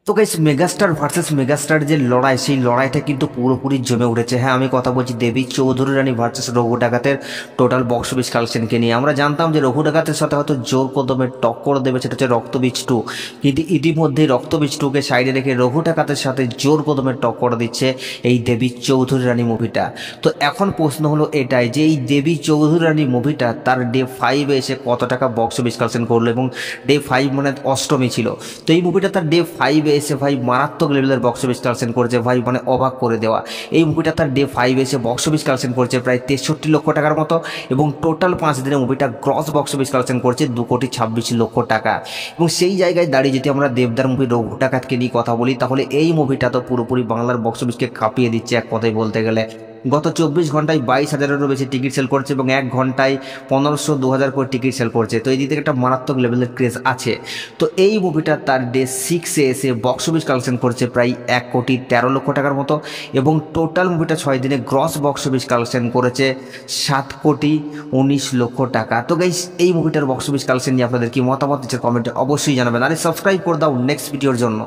তো guys megastar versus megastar যে লড়াই, সেই লড়াইটা কিন্তু পুরোপুরি জমে উঠেছে। হ্যাঁ, আমি কথা বলছি দেবী চৌধুরী রানী ভার্সেস রঘু ডাকাতের টোটাল বক্স অফিস কালেকশনকে নিয়ে। আমরা জানতাম যে রঘু ডাকাতের সাথে হয়তো জোর কদমে টক্কর দেবে, সেটা হচ্ছে রক্তবীজ 2। কিন্তু ইতিমধ্যেই রক্তবীজ 2কে সাইডে রেখে রঘু ডাকাতের সাথে জোর কদমে টক্কর দিচ্ছে এই দেবী চৌধুরী রানী মুভিটা। তো এখন প্রশ্ন হলো এটাই যে এই দেবী চৌধুরী রানী মুভিটা তার ডে 5-এ এসে কত টাকা বক্স অফিস কালেকশন করলো, এবং ডে 5 মানে অষ্টমী ছিল। তো এই মুভিটা তার ডে 5-এ এসে ভাই মারাত্মক লেভেলের বক্স অফিস কালেকশন করেছে ভাই, মানে অবাক করে দেওয়া। এই মুভিটা তার ডে 5 এসে বক্স অফিস কালেকশন করেছে প্রায় 63 লক্ষ টাকার মতো, এবং টোটাল 5 দিনে মুভিটা গ্রস বক্স অফিস কালেকশন করছে 2,26,00,000 টাকা। এবং সেই জায়গায় দাঁড়িয়ে যদি আমরা দেবদার মুভি রঘু ডাকাতকে নিয়ে কথা বলি, তাহলে এই মুভিটা তো পুরোপুরি বাংলার বক্স অফিসকে কাঁপিয়ে দিচ্ছে এক কথায় বলতে গেলে। গত 24 ঘন্টায় 22,000-এরও বেশি টিকিট সেল করছে, এবং 1 ঘন্টায় 1500-2000 করে টিকিট সেল করছে। তো এই দিক থেকে একটা মারাত্মক লেভেলের ক্রেজ আছে। তো এই মুভিটা তার ডে 6-এ এসে বক্স অফিস কালেকশন করছে প্রায় 1,13,00,000 টাকার মতো, এবং টোটাল মুভিটা 6 দিনে গ্রস বক্স অফিস কালেকশন করেছে 7,19,00,000 টাকা। তো গাইস, এই মুভিটার বক্স অফিস কালেকশন নিয়ে আপনাদের কি মতামত দিচ্ছে কমেন্টে অবশ্যই জানাবেন, আর সাবস্ক্রাইব করে দাও নেক্সট ভিডিওর জন্য।